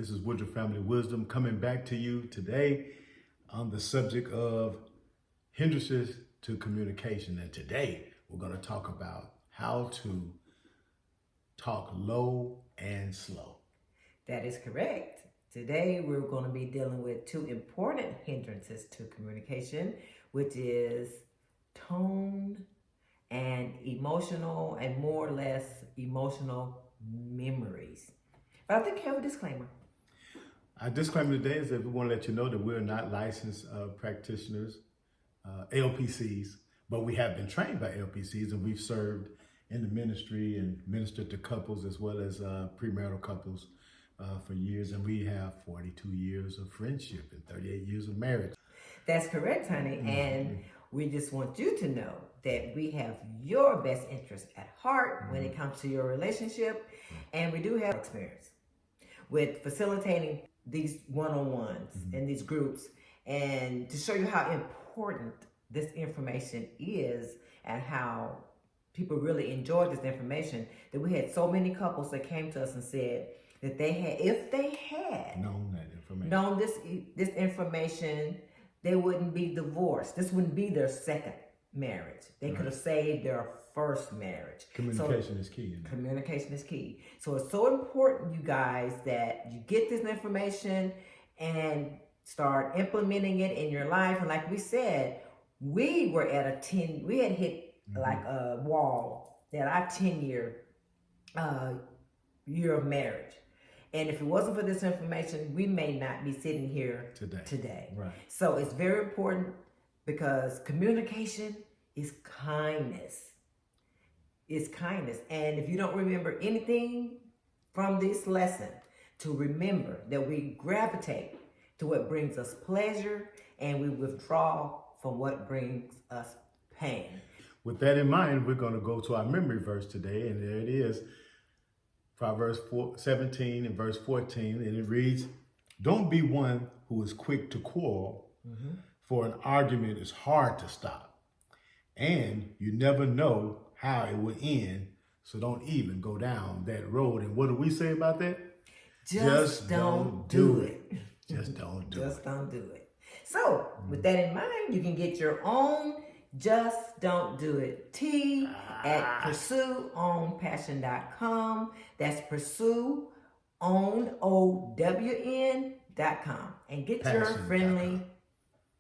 This is Woodruff Family Wisdom coming back to you today on the subject of hindrances to communication. And today we're going to talk about how to talk low and slow. That is correct. Today we're going to be dealing with two important hindrances to communication, which is tone and emotional and more or less emotional memories. But I think you have a disclaimer. Our disclaimer today is that we want to let you know that we're not licensed practitioners, LPCs, but we have been trained by LPCs, and we've served in the ministry and ministered to couples as well as premarital couples for years. And we have 42 years of friendship and 38 years of marriage. That's correct, honey. Mm-hmm. And we just want you to know that we have your best interest at heart when it comes to your relationship. And we do have experience with facilitating these one-on-ones and these groups, and to show you how important this information is and how people really enjoyed this information, that we had so many couples that came to us and said that they had, if they had known this information, they wouldn't be divorced. This wouldn't be their second marriage. They could have saved their first marriage. Communication is key. Communication is key. So it's so important, you guys, that you get this information and start implementing it in your life. And like we said, we were at we had hit like a wall at our 10-year year of marriage. And if it wasn't for this information, we may not be sitting here today. Right. So it's very important, because communication is kindness. It's kindness. And if you don't remember anything from this lesson, to remember that we gravitate to what brings us pleasure and we withdraw from what brings us pain. With that in mind, we're going to go to our memory verse today, and there it is, Proverbs 17 and verse 14, and it reads, "Don't be one who is quick to quarrel, for an argument is hard to stop, and you never know how it will end, so don't even go down that road." And what do we say about that? Just don't do it. Just don't do it. Just don't do it. So, with that in mind, you can get your own Just Don't Do It tea at 𝒶𝓂𝑜WN.com. That's 𝒶𝓂𝑜WN.com. And get your friendly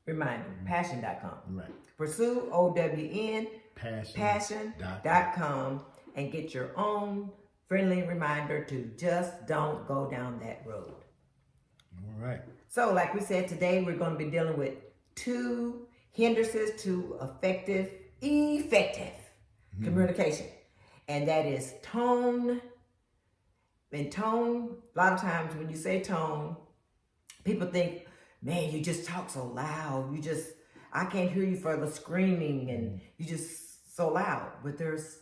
reminder, passion.com. Right. 𝒶𝓂𝑜WN.passion.com, and get your own friendly reminder to just don't go down that road. All right. So like we said, today we're going to be dealing with two hindrances to effective communication. And that is tone. And tone, a lot of times when you say tone, people think, man, you just talk so loud. I can't hear you for the screaming, and you just so loud. But there's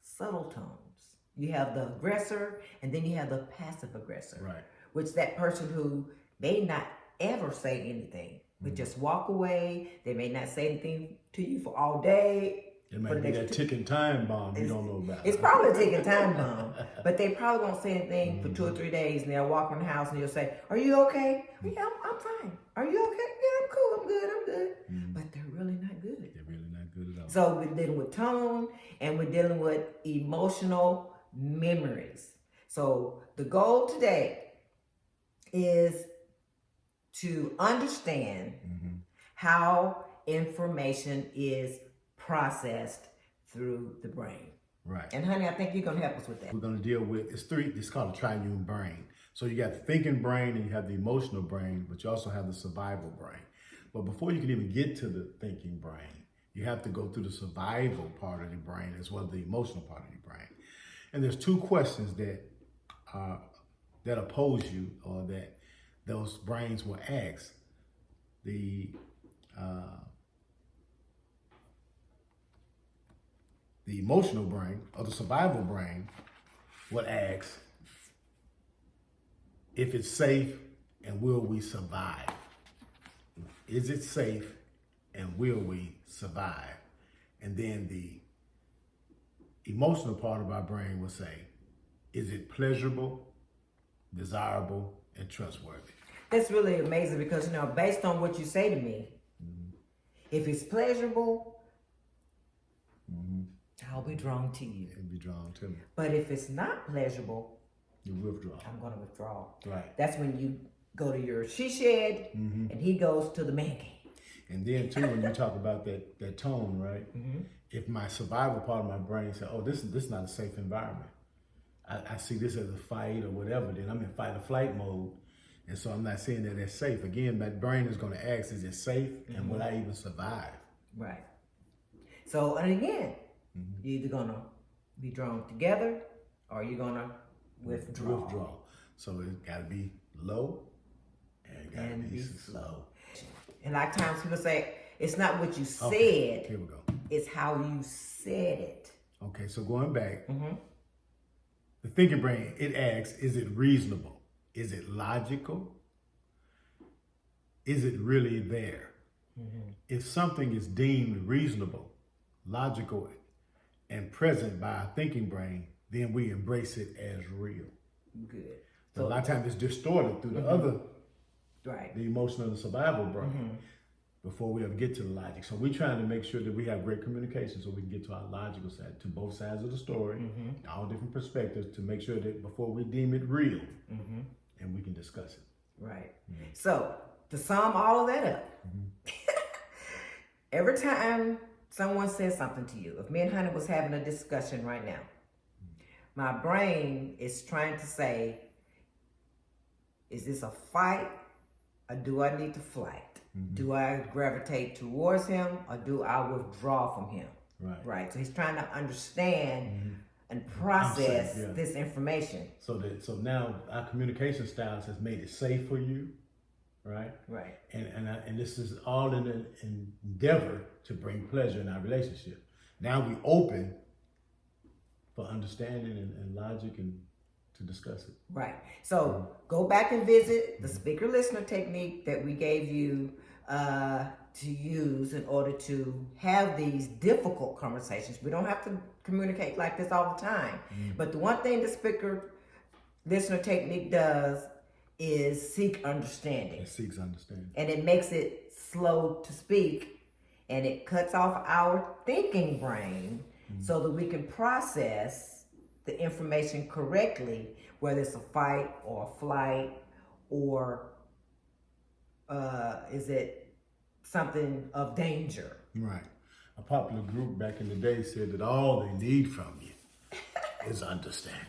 subtle tones. You have the aggressor, and then you have the passive aggressor. Right. Which that person who may not ever say anything, but just walk away. They may not say anything to you for all day. It might be that ticking time bomb you don't know about. It's probably a ticking time bomb, but they probably won't say anything for 2 or 3 days, and they'll walk around the house and you'll say, "Are you okay?" "Yeah, I'm fine." "Are you okay?" "Yeah, I'm cool. I'm good." But they're really not good. They're really not good at all. So we're dealing with tone, and we're dealing with emotional memories. So the goal today is to understand how information is processed through the brain. Right. And honey, I think you're going to help us with that. We're going to deal with, it's called a triune brain. So you got the thinking brain and you have the emotional brain, but you also have the survival brain. But before you can even get to the thinking brain, you have to go through the survival part of the brain as well as the emotional part of the brain. And there's two questions that oppose you, or that those brains will ask. The emotional brain, or the survival brain, will ask if it's safe and will we survive. Is it safe and will we survive? And then the emotional part of our brain will say, is it pleasurable, desirable, and trustworthy. That's really amazing because, based on what you say to me, if it's pleasurable, I'll be drawn to you. And be drawn to me. But if it's not pleasurable, You withdraw. I'm going to withdraw. Right. That's when you go to your she shed and he goes to the man cave. And then too, when you talk about that tone, right? If my survival part of my brain says, "Oh, this is not a safe environment," I see this as a fight or whatever, then I'm in fight or flight mode, and so I'm not seeing that as safe. Again, that brain is going to ask, "Is it safe? And will I even survive?" Right. So, and again, you're either going to be drawn together or you're going to withdraw. So it's got to be low and it got to be slow. And a lot of times people say, it's not what you said, Okay, here we go. it's how you said it. Okay, so going back, the thinking brain, it asks, is it reasonable? Is it logical? Is it really there? If something is deemed reasonable, logical, and present by our thinking brain, then we embrace it as real. Good. But a lot of times it's distorted through the other, the emotional and the survival brain before we ever get to the logic. So we're trying to make sure that we have great communication so we can get to our logical side, to both sides of the story, all different perspectives, to make sure that before we deem it real, and we can discuss it. Right. So to sum all of that up, every time someone says something to you, if me and Honey was having a discussion right now, my brain is trying to say, is this a fight or do I need to flight? Do I gravitate towards him or do I withdraw from him? Right. So he's trying to understand and process this information. So now our communication styles has made it safe for you, right? Right. And this is all in an endeavor to bring pleasure in our relationship. Now we open for understanding and logic and to discuss it. Right. So go back and visit the speaker listener technique that we gave you to use in order to have these difficult conversations. We don't have to communicate like this all the time. But the one thing the speaker listener technique does is seek understanding. It seeks understanding. And it makes it slow to speak, and it cuts off our thinking brain so that we can process the information correctly, whether it's a fight or a flight, or is it something of danger? Right. A popular group back in the day said that all they need from you is understanding.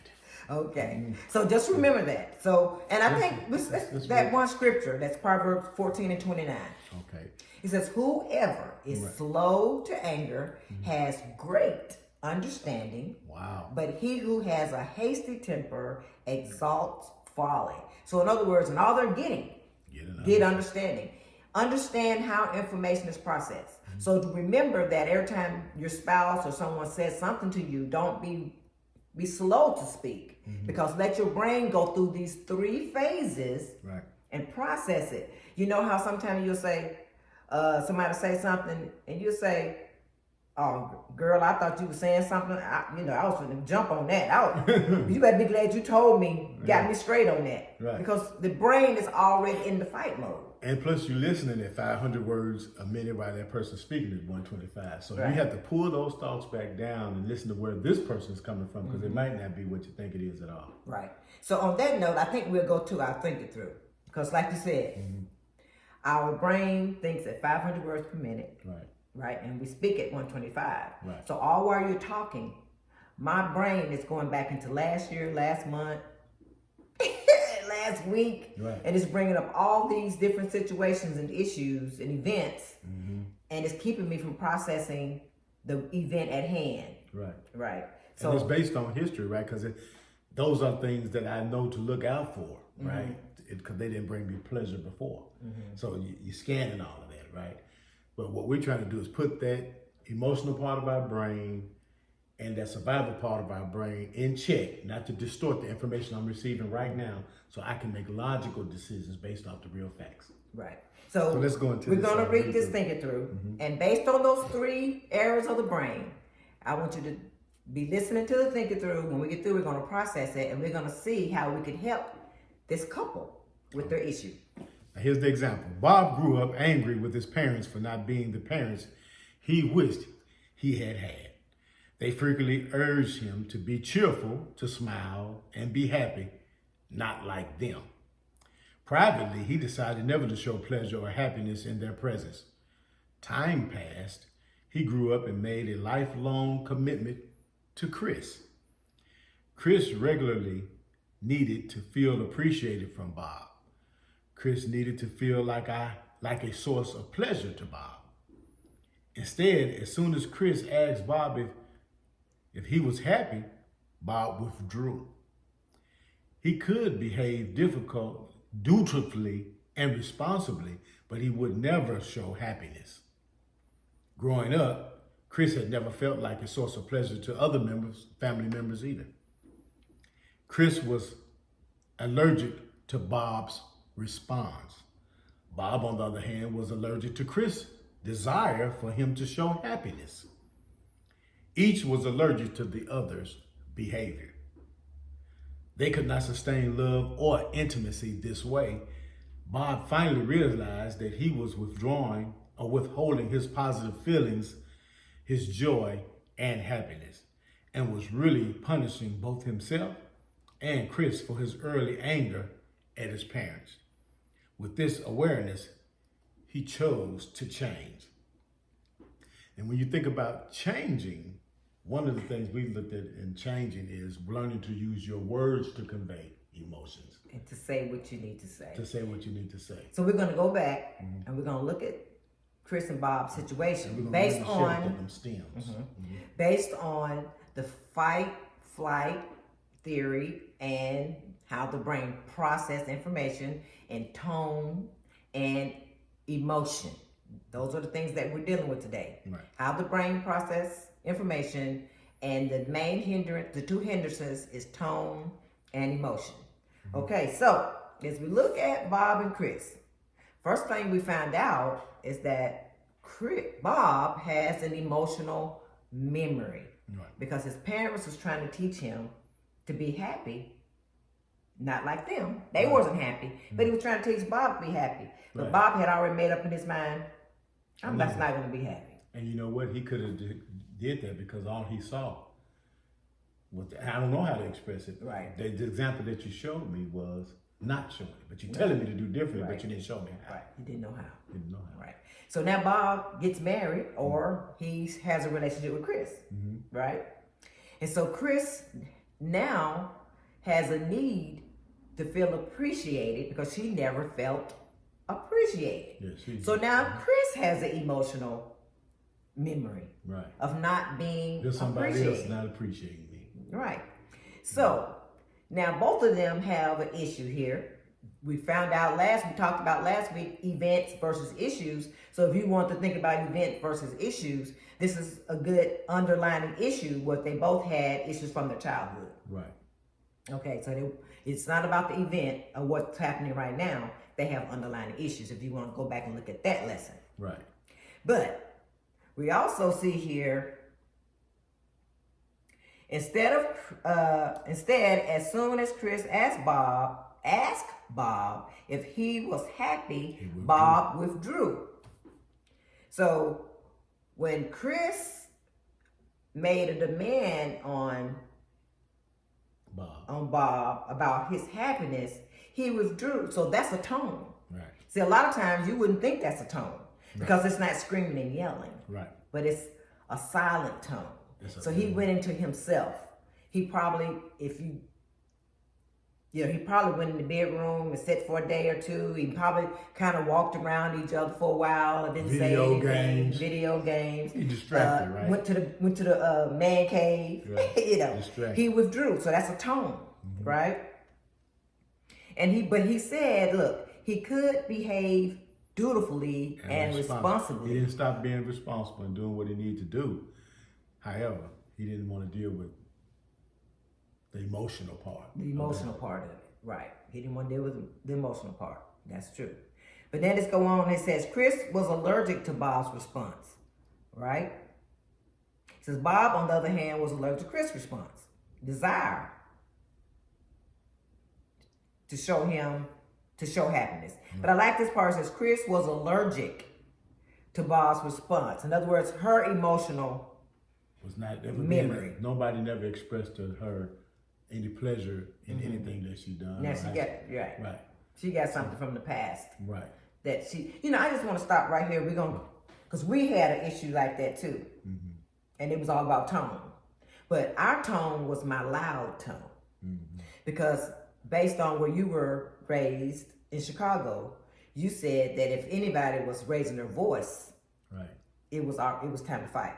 Okay. So just remember that. So, and I think that one scripture, that's Proverbs 14:29. Okay. It says, whoever is slow to anger has great understanding. Wow. But he who has a hasty temper exalts folly. So in other words, in all they're getting, get understanding. Understand how information is processed. So to remember that every time your spouse or someone says something to you, don't be slow to speak, because let your brain go through these 3 phases and process it. You know how sometimes you'll say, somebody say something and you'll say, oh, girl, I thought you were saying something. I was going to jump on that. You better be glad you told me, got me straight on that. Right. Because the brain is already in the fight mode. And plus you're listening at 500 words a minute while that person's speaking at 125. So you have to pull those thoughts back down and listen to where this person's coming from, because it might not be what you think it is at all. Right. So on that note, I think we'll go to our think it through. Because like you said, our brain thinks at 500 words per minute. Right, and we speak at 125. Right. So all while you're talking, my brain is going back into last year, last month, last week, and it's bringing up all these different situations and issues and events, and it's keeping me from processing the event at hand. Right. So and it's based on history, right? Because those are things that I know to look out for, right? Because they didn't bring me pleasure before. So you're scanning all of that, right? But what we're trying to do is put that emotional part of our brain and that survival part of our brain in check, not to distort the information I'm receiving right now, so I can make logical decisions based off the real facts. Right. So let's go into we're going to read this think it through. And based on those 3 areas of the brain, I want you to be listening to the think it through. When we get through, we're going to process it, and we're going to see how we can help this couple with their issue. Now here's the example. Bob grew up angry with his parents for not being the parents he wished he had had. They frequently urged him to be cheerful, to smile, and be happy, not like them. Privately, he decided never to show pleasure or happiness in their presence. Time passed. He grew up and made a lifelong commitment to Chris. Chris regularly needed to feel appreciated from Bob. Chris needed to feel like a source of pleasure to Bob. Instead, as soon as Chris asked Bob if he was happy, Bob withdrew. He could behave dutifully and responsibly, but he would never show happiness. Growing up, Chris had never felt like a source of pleasure to other family members either. Chris was allergic to Bob's response. Bob, on the other hand, was allergic to Chris' desire for him to show happiness. Each was allergic to the other's behavior. They could not sustain love or intimacy this way. Bob finally realized that he was withdrawing or withholding his positive feelings, his joy and happiness, and was really punishing both himself and Chris for his early anger at his parents. With this awareness, he chose to change. And when you think about changing, one of the things we looked at in changing is learning to use your words to convey emotions. And to say what you need to say. To say what you need to say. So we're going to go back and we're going to look at Chris and Bob's situation based on the fight, flight theory and how the brain processes information and tone and emotion. Those are the things that we're dealing with today. Right. How the brain processes information, and the main hindrance, the two hindrances is tone and emotion. Okay, so as we look at Bob and Chris, first thing we found out is that Bob has an emotional memory. Right. Because his parents was trying to teach him to be happy, not like them. They wasn't happy, but he was trying to teach Bob to be happy. But Bob had already made up in his mind, I'm not going to be happy. And you know what? He could have did that because all he saw was, I don't know how to express it. Right. The example that you showed me was not showing it, but you're telling me to do different, but you didn't show me how. Right. He didn't know how. Didn't know how. Right. So now Bob gets married, or he has a relationship with Chris, right? And so Chris now has a need to feel appreciated because she never felt appreciated. Yes, so now Chris has an emotional memory of not being There's somebody appreciated. else not appreciating me. Right. So now both of them have an issue here. We talked about last week, events versus issues. So if you want to think about event versus issues, this is a good underlying issue where they both had issues from their childhood. Right. Okay, so it's not about the event or what's happening right now. They have underlying issues if you want to go back and look at that lesson. Right. But we also see here, instead, as soon as Chris asked Bob if he was happy, Bob withdrew. So when Chris made a demand on Bob about his happiness, he withdrew. So that's a tone. Right. See, a lot of times you wouldn't think that's a tone because it's not screaming and yelling. Right. But it's a silent tone. So he went into himself. He probably, he probably went in the bedroom and sat for a day or two. He probably kind of walked around each other for a while and didn't say anything. Video games. He distracted, right? Went to the man cave. Right. Distracted. He withdrew. So that's a tone, right? And he said, look, he could behave dutifully and responsibly. He didn't stop being responsible and doing what he needed to do. However, he didn't want to deal with the emotional part. The emotional part of it, right. He didn't want to deal with the emotional part. That's true. But then let's go on. It says, Chris was allergic to Bob's response, right? It says, Bob, on the other hand, was allergic to Chris' response. Desire to to show happiness. But I like this part. It says Chris was allergic to Bob's response. In other words, her emotional was not memory. Nobody never expressed to her any pleasure in anything that she done. Now she got right. She got something from the past. Right. That she, I just want to stop right here. We're gonna, because we had an issue like that too, and it was all about tone. But our tone was my loud tone, because based on where you were raised in Chicago, you said that if anybody was raising their voice, it was time to fight.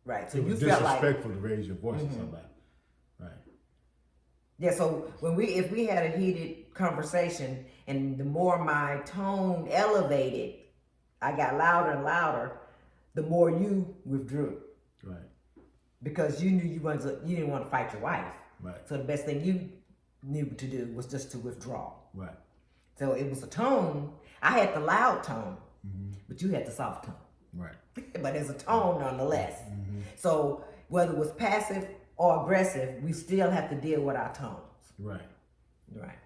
Right. So it was you felt like disrespectful to raise your voice to somebody. Right. Yeah. So if we had a heated conversation, and the more my tone elevated, I got louder and louder, the more you withdrew. Right. Because you knew you didn't want to fight your wife. Right. So the best thing you knew to do was just to withdraw. Right. So it was a tone. I had the loud tone, but you had the soft tone. Right. But it's a tone nonetheless. So whether it was passive or aggressive, we still have to deal with our tones. Right. Right.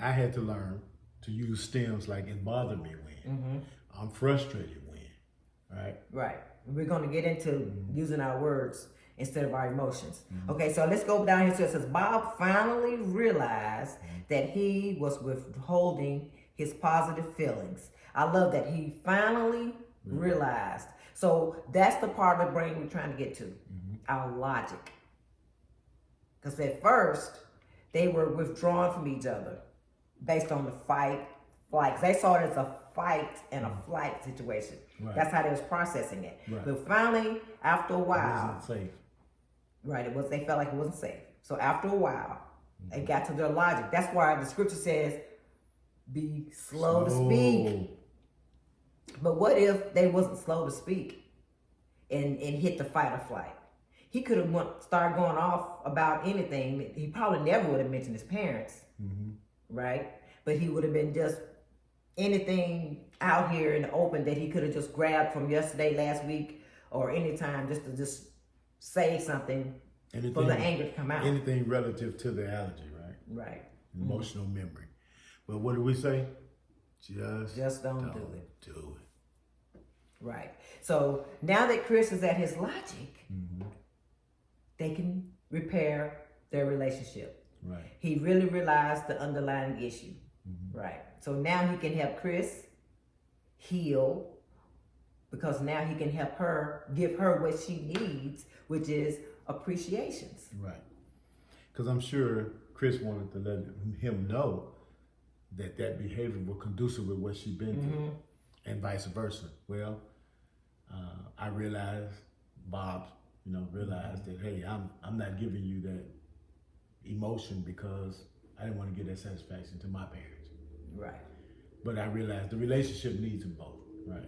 I had to learn to use stems like it bothered me when. I'm frustrated when. Right. Right. We're going to get into using our words instead of our emotions. Okay, so let's go down here. So it says, Bob finally realized that he was withholding his positive feelings. I love that. He finally realized. So that's the part of the brain we're trying to get to, our logic. Because at first, they were withdrawn from each other based on the fight, flight. 'Cause they saw it as a fight and a flight situation. Right. That's how they was processing it. Right. But finally, after a while, It wasn't safe. right, they felt like it wasn't safe. So after a while, they got to their logic. That's why the scripture says, be slow to speak. But what if they wasn't slow to speak and hit the fight or flight? He could have started going off about anything. He probably never would have mentioned his parents, right? But he would have been just anything out here in the open that he could have just grabbed from yesterday, last week, or anytime just to say something for the anger to come out. Anything relative to the allergy, right? Right. Emotional memory. But what do we say? Just don't do it. Do it. Right. So now that Chris is at his logic, they can repair their relationship. Right. He really realized the underlying issue. Right. So now he can help Chris heal, because now he can help her, give her what she needs, which is appreciations. Right. Because I'm sure Chris wanted to let him know that behavior was conducive with what she'd been through, and vice versa. Well, I realized, Bob, realized that, hey, I'm not giving you that emotion because I didn't want to give that satisfaction to my parents. Right. But I realized the relationship needs them both. Right.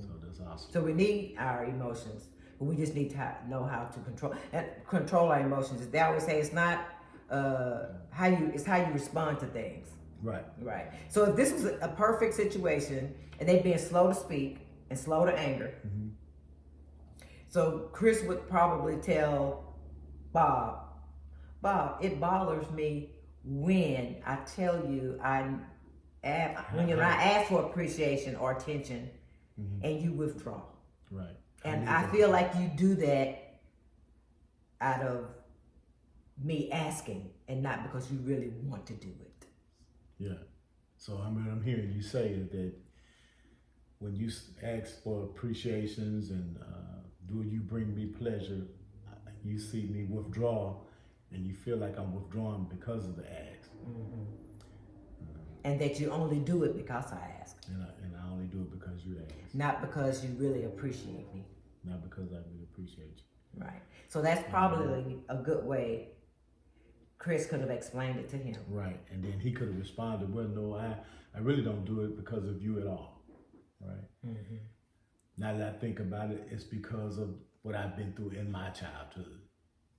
So that's awesome. So we need our emotions, but we just need to know how to control our emotions. They always say it's not how you respond to things. Right. Right. So if this was a perfect situation and they being slow to speak and slow to anger, so Chris would probably tell Bob, it bothers me when I tell you when I ask for appreciation or attention and you withdraw. Right. And I feel like you do that out of me asking and not because you really want to do it. Yeah. So I'm hearing you say that when you ask for appreciations and do you bring me pleasure, you see me withdraw and you feel like I'm withdrawing because of the ask. And that you only do it because I ask. And I only do it because you ask. Not because you really appreciate me. Not because I really appreciate you. Right. So that's probably a good way Chris could have explained it to him. Right. And then he could have responded, well, no, I really don't do it because of you at all. Right. Now that I think about it, it's because of what I've been through in my childhood.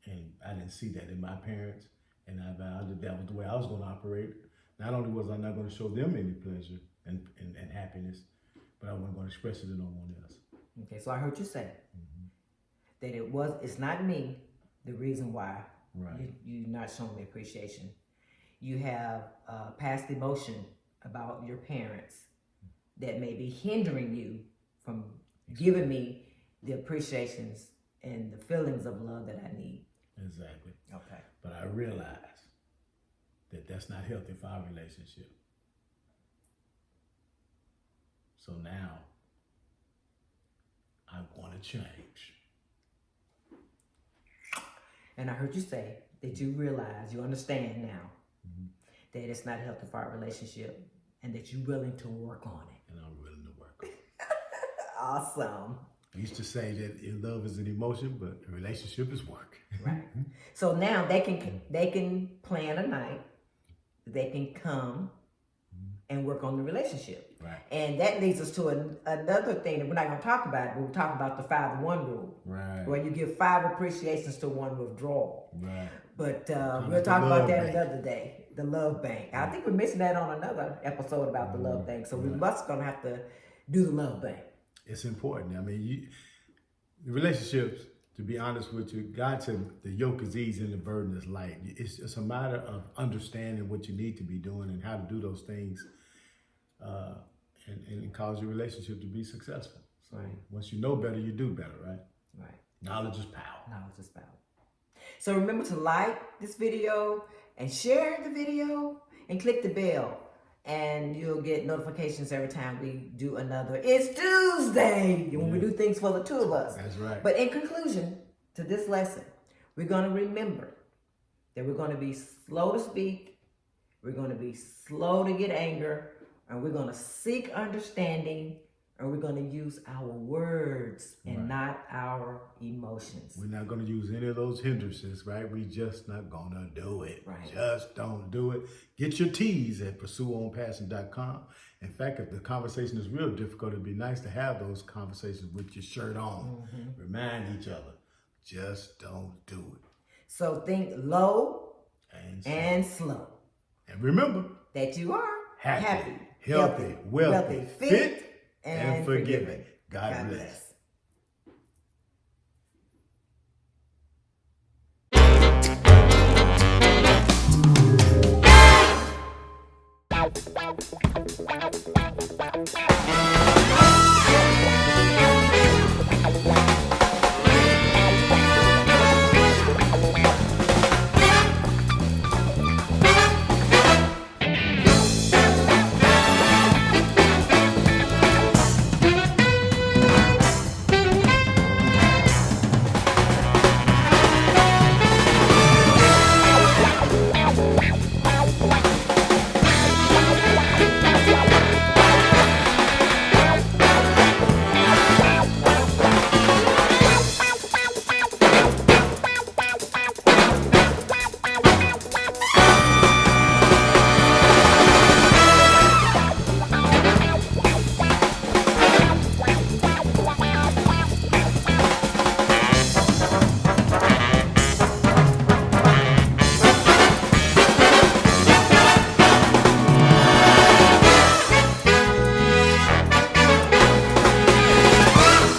And I didn't see that in my parents. And I vowed that was the way I was going to operate. Not only was I not going to show them any pleasure and happiness, but I wasn't going to express it to no one else. Okay, so I heard you say that it's not me, the reason why you're not showing me appreciation. You have past emotion about your parents that may be hindering you from giving me the appreciations and the feelings of love that I need. Exactly. Okay. But I realize that that's not healthy for our relationship. So now I want to change. And I heard you say that you realize, you understand now that it's not healthy for our relationship and that you're willing to work on it. And I'm willing to work on it. Awesome. I used to say that love is an emotion, but a relationship is work. Right. So now they can plan a night, they can come and work on the relationship. Right. And that leads us to another thing that we're not going to talk about, but we'll talk about the 5 to 1 rule. Right. Where you give 5 appreciations to 1 withdrawal. Right. But we'll talk about that another day. The love bank. I think we mentioned that on another episode about the love bank. So we must going to have to do the love bank. It's important. I mean, the relationships, to be honest with you, God said the yoke is easy and the burden is light. It's a matter of understanding what you need to be doing and how to do those things and cause your relationship to be successful. So once you know better, you do better, right? Right. Knowledge is power. Knowledge is power. So remember to like this video and share the video and click the bell. And you'll get notifications every time we do another It's Tuesday, when we do things for the 2 of us. That's right. But in conclusion to this lesson, we're going to remember that we're going to be slow to speak, we're going to be slow to get anger, and we're going to seek understanding, and we're going to use our words and not our emotions. We're not going to use any of those hindrances, right? We just not going to do it. Right. Just don't do it. Get your T's at 𝒲ℴ𝓃𝑒𝑚𝑜𝑡𝑖𝑐𝑡.com. In fact, if the conversation is real difficult, it'd be nice to have those conversations with your shirt on. Remind each other, just don't do it. So think low And slow. And remember That you are happy, healthy, wealthy, fit, and forgiving. God bless.